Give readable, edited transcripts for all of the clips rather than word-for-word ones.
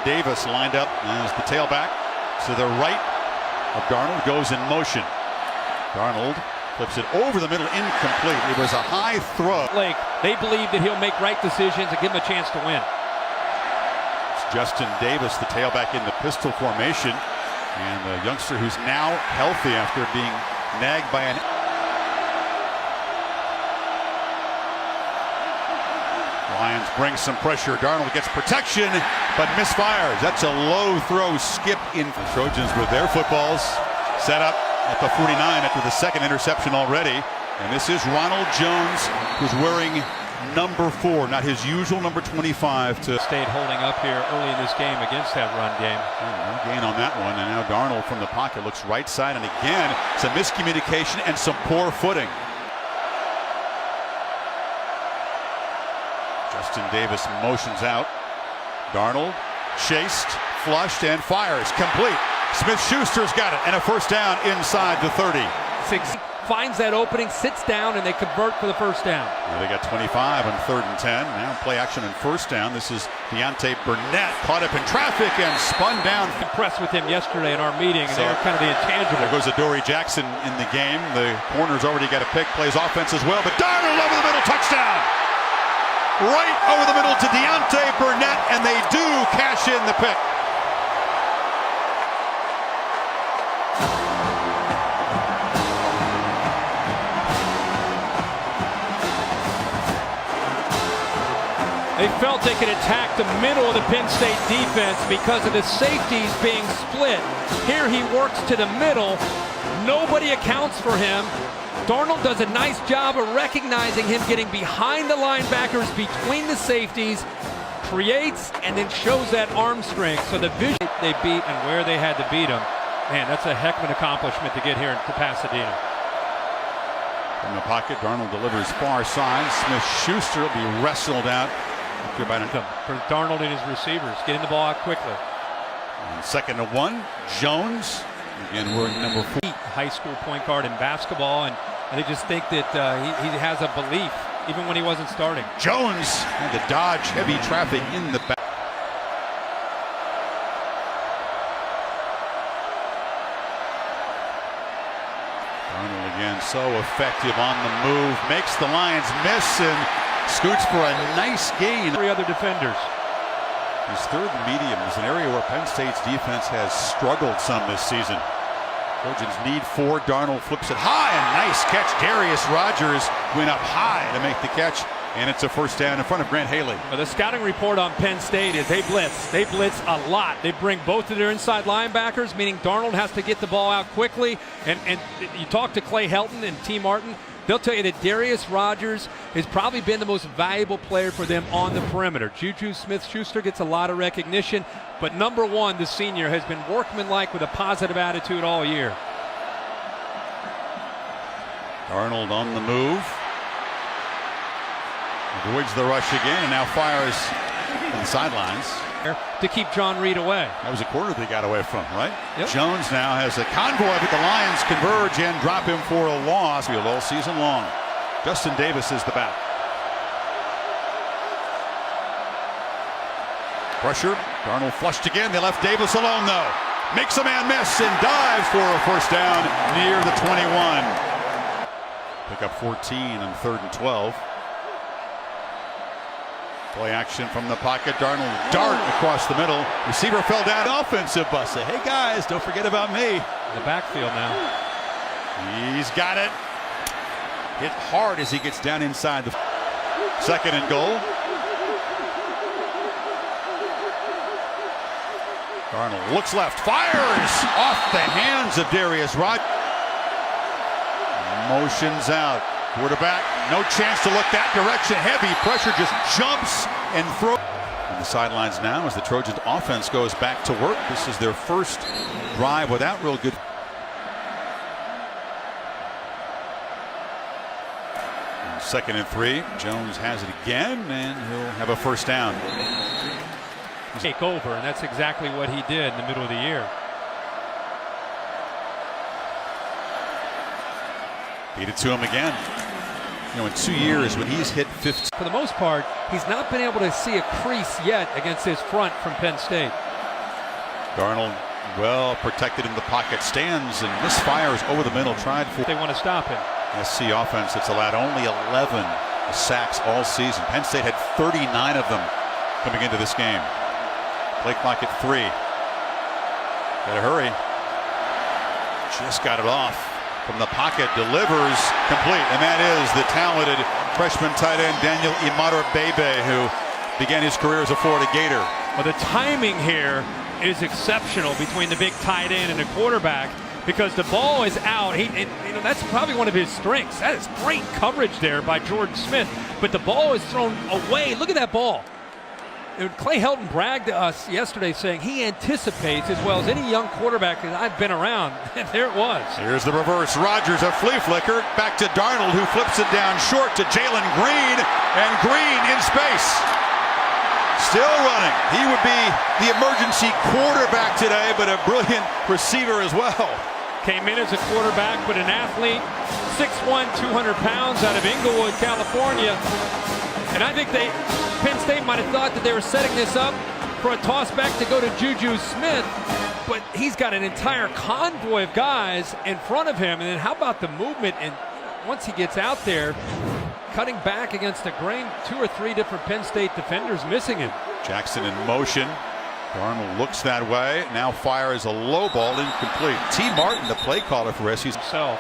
Davis lined up as the tailback to the right of Darnold, goes in motion. Darnold flips it over the middle, incomplete. It was a high throw. They believe that he'll make right decisions and give him a chance to win. It's Justin Davis, the tailback in the pistol formation, and the youngster who's now healthy after being nagged by an Lions bring some pressure. Darnold gets protection, but misfires. That's a low throw skip in. The Trojans with their footballs set up at the 49 after the second interception already. And this is Ronald Jones, who's wearing number 4, not his usual number 25. Stayed holding up here early in this game against that run game. No gain on that one. And now Darnold from the pocket looks right side. And again, some miscommunication and some poor footing. Justin Davis motions out. Darnold chased, flushed, and fires. Complete. Smith-Schuster's got it, and a first down inside the 30. Finds that opening, sits down, and they convert for the first down. Well, they got 25 on 3rd and 10. Now play action on first down. This is Deontay Burnett, caught up in traffic and spun down. Impressed with him yesterday in our meeting, and they're kind of the intangible. There goes Adoree Jackson in the game. The corner's already got a pick, plays offense as well, but Darnold over the middle, touchdown! Right over the middle to Deontay Burnett, and they do cash in the pick. They felt they could attack the middle of the Penn State defense because of the safeties being split. Here he works to the middle. Nobody accounts for him. Darnold does a nice job of recognizing him, getting behind the linebackers, between the safeties, creates, and then shows that arm strength. So the vision they beat and where they had to beat him, man, that's a heck of an accomplishment to get here to Pasadena. From the pocket, Darnold delivers far side. Smith-Schuster will be wrestled out. For Darnold and his receivers, getting the ball out quickly. And 2nd and 1, Jones. Again, we're number 4. High school point guard in basketball, and they just think that he has a belief, even when he wasn't starting. Jones had to dodge heavy traffic in the back. Darnold again so effective on the move, makes the Lions miss and scoots for a nice gain. 3 other defenders. His 3rd medium is an area where Penn State's defense has struggled some this season. Trojans need 4. Darnold flips it high, and nice catch. Darius Rogers went up high to make the catch, and it's a first down in front of Grant Haley. Well, the scouting report on Penn State is they blitz. They blitz a lot. They bring both of their inside linebackers, meaning Darnold has to get the ball out quickly. And you talk to Clay Helton and T. Martin, they'll tell you that Darius Rogers has probably been the most valuable player for them on the perimeter. Juju Smith-Schuster gets a lot of recognition, but number 1, the senior, has been workmanlike with a positive attitude all year. Darnold on the move. Avoids the rush again and now fires on the sidelines. To keep John Reed away. That was a corner they got away from, right? Yep. Jones now has a convoy, but the Lions converge and drop him for a loss all season long. Justin Davis is the back. Pressure. Darnold flushed again. They left Davis alone, though. Makes a man miss and dives for a first down near the 21. Pick up 14 on 3rd and 12. Play action from the pocket. Darnold dart across the middle. Receiver fell down. Offensive bust. Hey guys, don't forget about me. In the backfield now. He's got it. Hit hard as he gets down inside the 2nd and goal. Darnold looks left, fires off the hands of Darius Rogers. Motions out. Quarterback, no chance to look that direction. Heavy pressure, just jumps and throws. On the sidelines now as the Trojans offense goes back to work. This is their first drive without real good. 2nd and 3. Jones has it again, and he'll have a first down. Take over, and that's exactly what he did in the middle of the year. Beat it to him again. You know, in 2 years when he's hit 15. For the most part, he's not been able to see a crease yet against his front from Penn State. Darnold well protected in the pocket, stands and misfires over the middle. Tried for. They want to stop him. USC offense that's allowed only 11 sacks all season. Penn State had 39 of them coming into this game. Play clock at 3. Gotta hurry. Just got it off from the pocket, delivers complete, and that is the talented freshman tight end Daniel Bebe, who began his career as a Florida Gator. Well, the timing here is exceptional between the big tight end and the quarterback, because the ball is out. That's probably one of his strengths. That is great coverage there by Jordan Smith, but the ball is thrown away. Look at that ball. Clay Helton bragged to us yesterday saying he anticipates as well as any young quarterback that I've been around. And there it was. Here's the reverse. Rodgers, a flea flicker. Back to Darnold, who flips it down short to Jalen Green. And Green in space. Still running. He would be the emergency quarterback today, but a brilliant receiver as well. Came in as a quarterback, but an athlete. 6'1", 200 pounds out of Inglewood, California. And I think Penn State might have thought that they were setting this up for a toss back to go to Juju Smith, but he's got an entire convoy of guys in front of him. And then how about the movement? And once he gets out there, cutting back against the grain, 2 or 3 different Penn State defenders missing him. Jackson in motion. Darnold looks that way. Now fires a low ball, incomplete. T. Martin, the play caller for SC himself.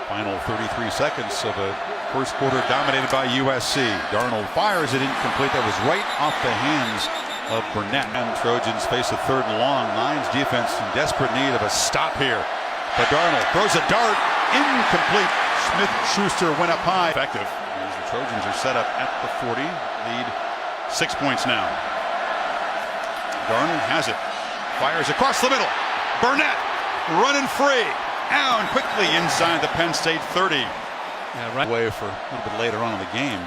Final 33 seconds of a first quarter dominated by USC. Darnold fires it incomplete. That was right off the hands of Burnett. And Trojans face a 3rd and long. Lions defense in desperate need of a stop here. But Darnold throws a dart, incomplete. Smith-Schuster went up high. Effective. As the Trojans are set up at the 40. Lead 6 points now. Darnold has it. Fires across the middle. Burnett running free. Down quickly inside the Penn State 30. Yeah, right away for a little bit later on in the game.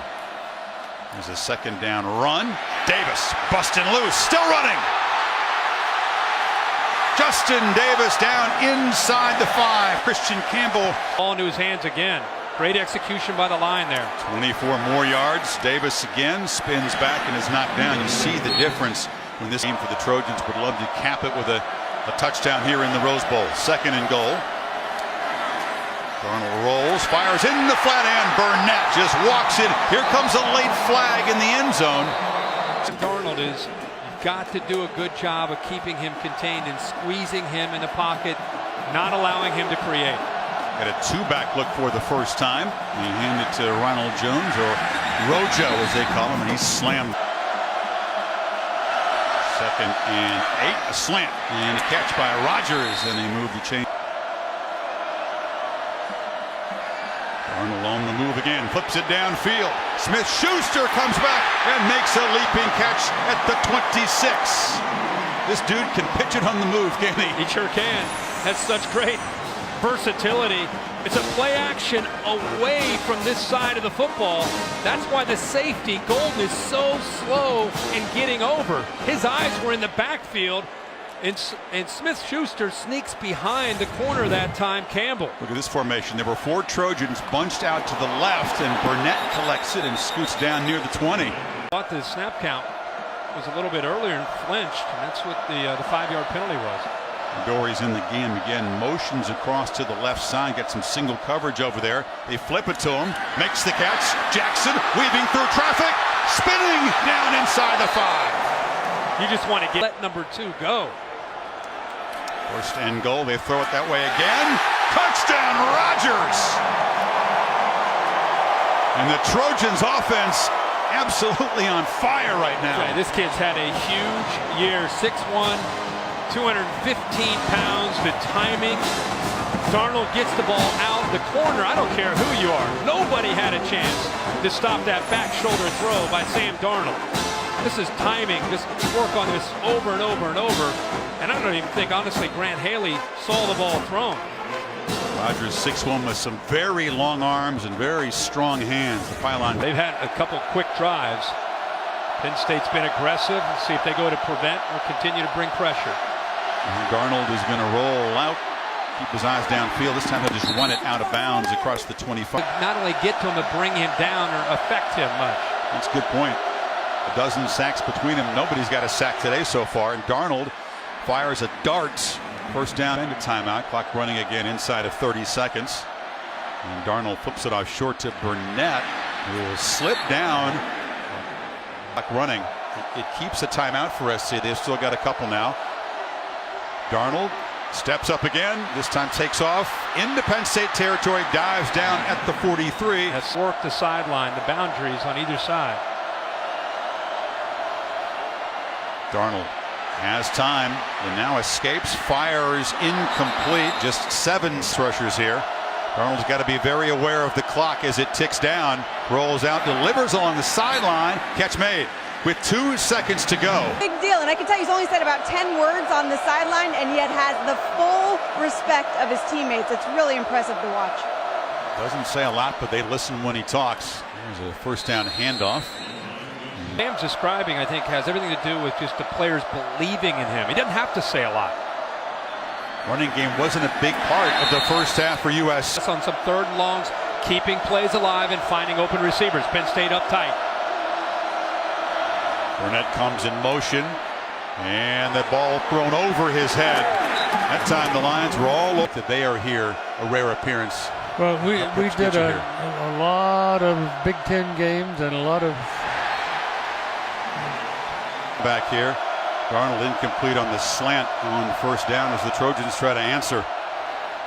There's a 2nd down run. Davis busting loose, still running. Justin Davis down inside the 5. Christian Campbell. Ball into his hands again. Great execution by the line there. 24 more yards. Davis again spins back and is knocked down. You see the difference when this game for the Trojans would love to cap it with a touchdown here in the Rose Bowl. 2nd and goal. Darnold rolls, fires in the flat end. Burnett just walks in. Here comes a late flag in the end zone. Darnold you've got to do a good job of keeping him contained and squeezing him in the pocket, not allowing him to create. Got a 2-back look for the first time. He handed it to Ronald Jones, or Rojo as they call him, and he's slammed. 2nd and 8, a slant and a catch by Rodgers, and they move the chain. Darnold on the move again, flips it downfield. Smith-Schuster comes back and makes a leaping catch at the 26. This dude can pitch it on the move, can't he? He sure can. That's such great versatility. It's a play action away from this side of the football. That's why the safety, Golden, is so slow in getting over. His eyes were in the backfield. And Smith-Schuster sneaks behind the corner that time, Campbell. Look at this formation. There were 4 Trojans bunched out to the left, and Burnett collects it and scoots down near the 20. Thought the snap count was a little bit earlier and flinched, and that's what the 5-yard penalty was. Dory's in the game again, motions across to the left side, gets some single coverage over there. They flip it to him, makes the catch. Jackson weaving through traffic, spinning down inside the 5. You just want to let number 2 go. 1st and goal. They throw it that way again. Touchdown, Rodgers! And the Trojans offense absolutely on fire right now. Right, this kid's had a huge year. 6'1", 215 pounds. The timing. Darnold gets the ball out the corner. I don't care who you are. Nobody had a chance to stop that back shoulder throw by Sam Darnold. This is timing. Just work on this over and over and over. And I don't even think, honestly, Grant Haley saw the ball thrown. Rodgers 6'1" with some very long arms and very strong hands. The pylon. They've had a couple quick drives. Penn State's been aggressive. Let's see if they go to prevent or continue to bring pressure. And Darnold is going to roll out, keep his eyes downfield. This time he'll just run it out of bounds across the 25. Not only get to him, but bring him down or affect him much. That's a good point. a dozen sacks between them. Nobody's got a sack today so far. And Darnold fires a dart. First down and a timeout. Clock running again inside of 30 seconds. And Darnold flips it off short to Burnett, who will slip down. Clock running. It keeps a timeout for SC. They've still got a couple now. Darnold steps up again. This time takes off into Penn State territory. Dives down at the 43. Has worked the sideline, the boundaries on either side. Darnold has time and now escapes. Fires incomplete. Just 7 rushers here. Darnold's got to be very aware of the clock as it ticks down. Rolls out, delivers along the sideline. Catch made with 2 seconds to go. Big deal, and I can tell you he's only said about 10 words on the sideline and yet has the full respect of his teammates. It's really impressive to watch. Doesn't say a lot, but they listen when he talks. There's a first down handoff. Sam's describing, I think, has everything to do with just the players believing in him. He doesn't have to say a lot. Running game wasn't a big part of the first half for USC. On some 3rd and longs, keeping plays alive and finding open receivers. Penn State up tight. Burnett comes in motion, and the ball thrown over his head. That time the Lions were all over. That they are here, a rare appearance. Well, we did a lot of Big Ten games and a lot of. Back here, Darnold incomplete on the slant on first down as the Trojans try to answer.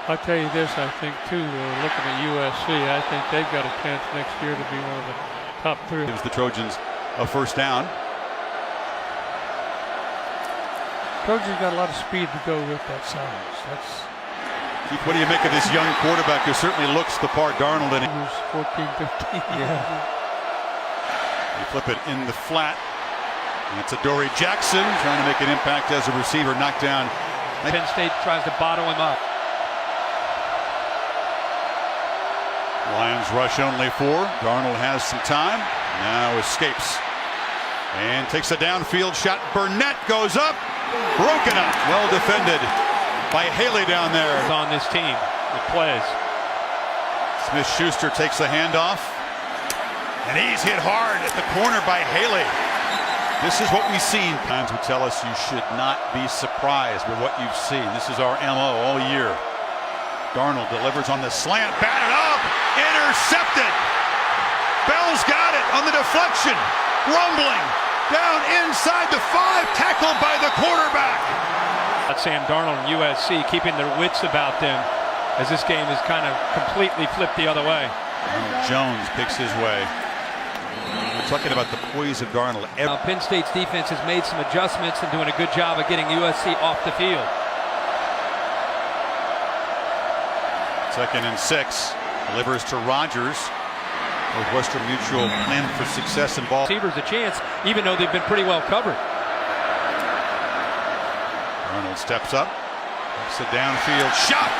I'll tell you this, I think too, looking at USC, I think they've got a chance next year to be one of the top 3. Gives the Trojans a first down. Trojans got a lot of speed to go with that size. Keith, what do you make of this young quarterback who certainly looks the part? Darnold in it. He was 14, 15. Yeah. You flip it in the flat. And it's a Dory Jackson trying to make an impact as a receiver, knocked down. Penn State tries to bottle him up. Lions rush only 4. Darnold has some time. Now escapes. And takes a downfield shot. Burnett goes up. Broken up. Well defended by Haley down there. On this team, it plays. Smith-Schuster takes the handoff. And he's hit hard at the corner by Haley. This is what we've seen. Times would tell us you should not be surprised with what you've seen. This is our MO all year. Darnold delivers on the slant, batted up, intercepted. Bell's got it on the deflection, rumbling down inside the 5, tackled by the quarterback. That's Sam Darnold and USC keeping their wits about them as this game is kind of completely flipped the other way. Jones picks his way. We're talking about the poise of Darnold. Penn State's defense has made some adjustments and doing a good job of getting USC off the field. 2nd and 6. Delivers to Rogers. Northwestern Mutual plan for success in ball. Receivers a chance, even though they've been pretty well covered. Darnold steps up. It's a downfield shot.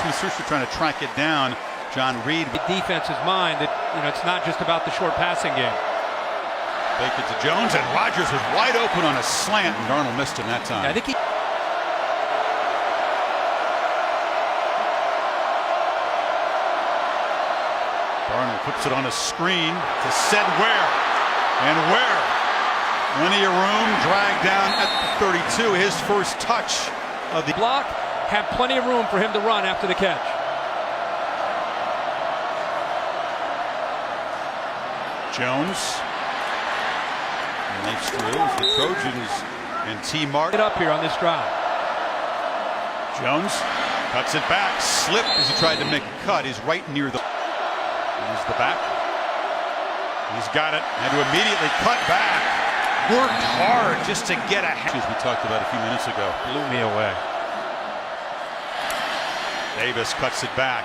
Smith-Schuster trying to track it down. John Reed. The defense's mind that it's not just about the short passing game. Fake it to Jones, and Rogers was wide open on a slant, and Darnold missed him that time. I think he. Darnold puts it on a screen to set Ware, and Ware, plenty of room, dragged down at the 32. His first touch of the block, had plenty of room for him to run after the catch. Jones. Nice through the Trojans and T. Martin. Get up here on this drive. Jones cuts it back. Slipped as he tried to make a cut. He's right near the. Here's the back. He's got it. Had to immediately cut back. Worked hard just to get a. As we talked about a few minutes ago. Blew me away. Davis cuts it back.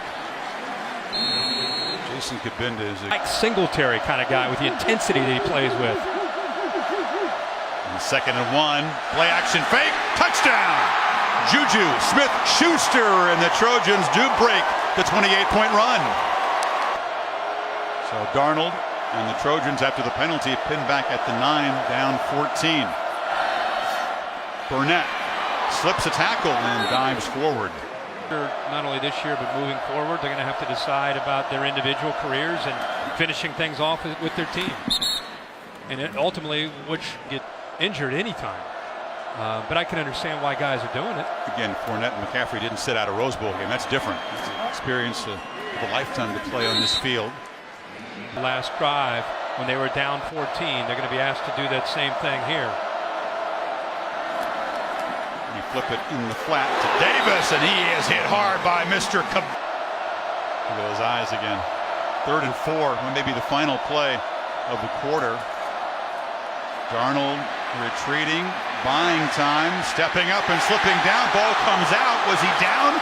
Jason Kabinda is a like Singletary kind of guy with the intensity that he plays with. And 2nd and 1. Play action fake. Touchdown. Juju Smith-Schuster and the Trojans do break the 28-point run. So Darnold and the Trojans, after the penalty, pinned back at the 9, down 14. Burnett slips a tackle and dives forward. Not only this year, but moving forward, they're going to have to decide about their individual careers and finishing things off with their team. and it ultimately would get injured anytime. But I can understand why guys are doing it. Again, Fournette and McCaffrey didn't sit out a Rose Bowl game. That's different. It's an experience of a lifetime to play on this field. Last drive, when they were down 14, they're going to be asked to do that same thing here. You flip it in the flat to Davis, and he is hit hard by Mr. Look at those eyes again. 3rd and 4, when maybe the final play of the quarter. Darnold retreating, buying time, stepping up and slipping down. Ball comes out. Was he down?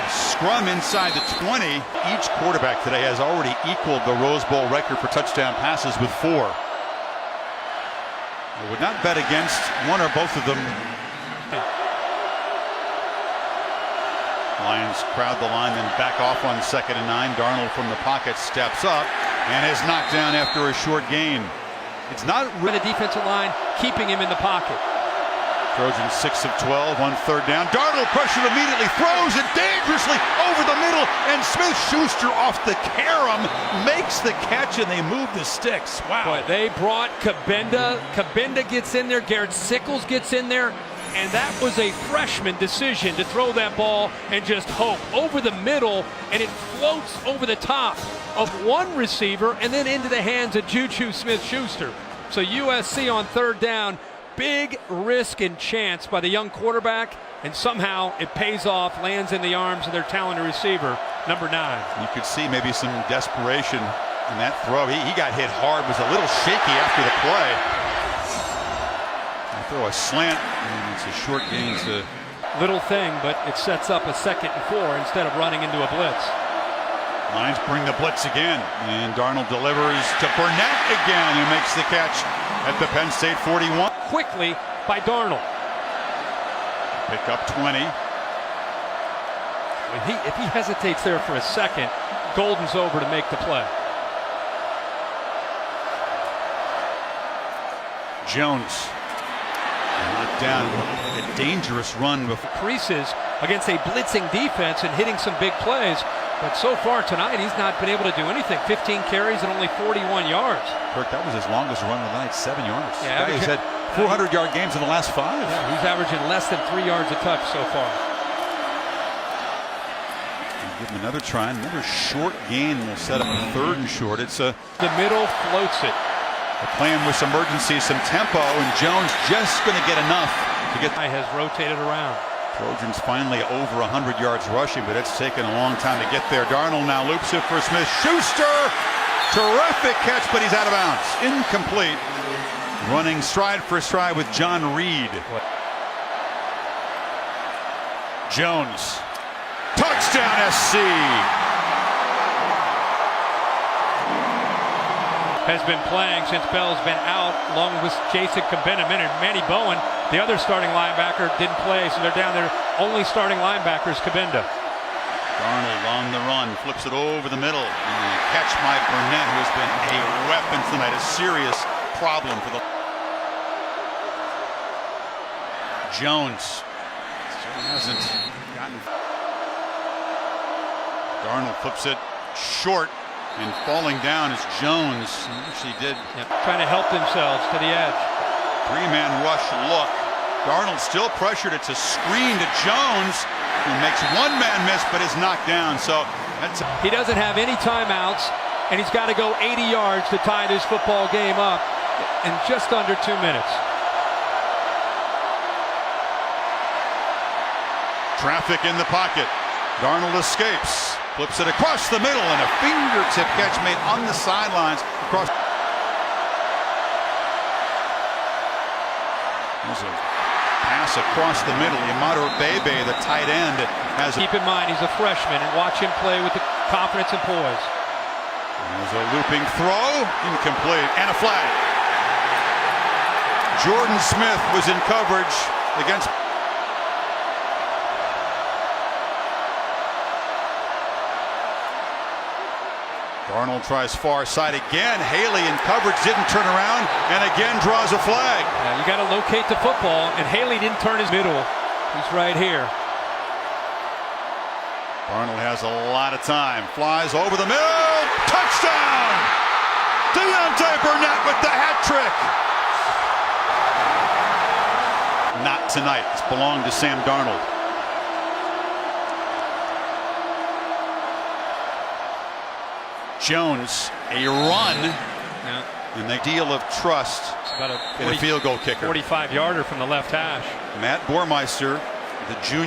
Scrum inside the 20. Each quarterback today has already equaled the Rose Bowl record for touchdown passes with 4. I would not bet against one or both of them. Lions crowd the line, then back off on 2nd and 9. Darnold from the pocket steps up and is knocked down after a short gain. It's not the defensive line keeping him in the pocket. Trojans 6 of 12 on 3rd down. Darnold pressured immediately, throws it dangerously over the middle, and Smith-Schuster off the carom makes the catch, and they move the sticks. Wow. But they brought Kabenda. Kabenda gets in there. Garrett Sickles gets in there. And that was a freshman decision to throw that ball and just hope over the middle, and it floats over the top of one receiver and then into the hands of Juju Smith-Schuster. So USC on 3rd down, big risk and chance by the young quarterback, and somehow it pays off, lands in the arms of their talented receiver, number 9. You could see maybe some desperation in that throw. He got hit hard, was a little shaky after the play. Throw a slant, and it's a short gain to little thing, but it sets up a 2nd and 4 instead of running into a blitz. Lions bring the blitz again, and Darnold delivers to Burnett again, who makes the catch at the Penn State 41. Quickly by Darnold. Pick up 20. If he hesitates there for a second, Golden's over to make the play. Jones. Knocked down, a dangerous run before Creases against a blitzing defense and hitting some big plays, but so far tonight he's not been able to do anything. 15 carries and only 41 yards. Kirk, that was his longest run of the night, 7 yards. Yeah, he's had 400-yard games in the last 5. Yeah, he's averaging less than 3 yards a touch so far. Give him another try, another short gain will set up a 3rd and short. It's the middle floats it. They're playing with some urgency, some tempo, and Jones just going to get enough to get. Has rotated around. Trojans finally over 100 yards rushing, but it's taken a long time to get there. Darnold now loops it for Smith-Schuster. Terrific catch, but he's out of bounds. Incomplete. Running stride for stride with John Reed. Jones. Touchdown SC. Has been playing since Bell's been out, along with Jason Kabenda and Manny Bowen. The other starting linebacker didn't play, so they're down there. Only starting linebackers, Kabenda. Darnold on the run, flips it over the middle. And a catch by Burnett, who has been a weapon tonight, a serious problem for the Jones. Still hasn't gotten. Darnold flips it short. And falling down is Jones. He actually did. Trying to help themselves to the edge. 3-man rush look. Darnold still pressured. It's a screen to Jones, who makes 1-man miss but is knocked down. So that's he doesn't have any timeouts, and he's got to go 80 yards to tie this football game up in just under 2 minutes. Traffic in the pocket. Darnold escapes. Flips it across the middle, and a fingertip catch made on the sidelines. There's a pass across the middle. Yamato Bebe, the tight end, has Keep in mind, he's a freshman, and watch him play with the confidence and poise. There's a looping throw, incomplete, and a flag. Jordan Smith was in coverage against. Darnold tries far side again. Haley in coverage, didn't turn around, and again draws a flag. Now you got to locate the football, and Haley didn't turn his middle. He's right here. Darnold has a lot of time. Flies over the middle. Touchdown! Deontay Burnett with the hat trick. Not tonight. It's belonged to Sam Darnold. Jones, a run, and the deal of trust About in a field goal kicker. 45-yarder from the left hash. Matt Bormeister, the junior.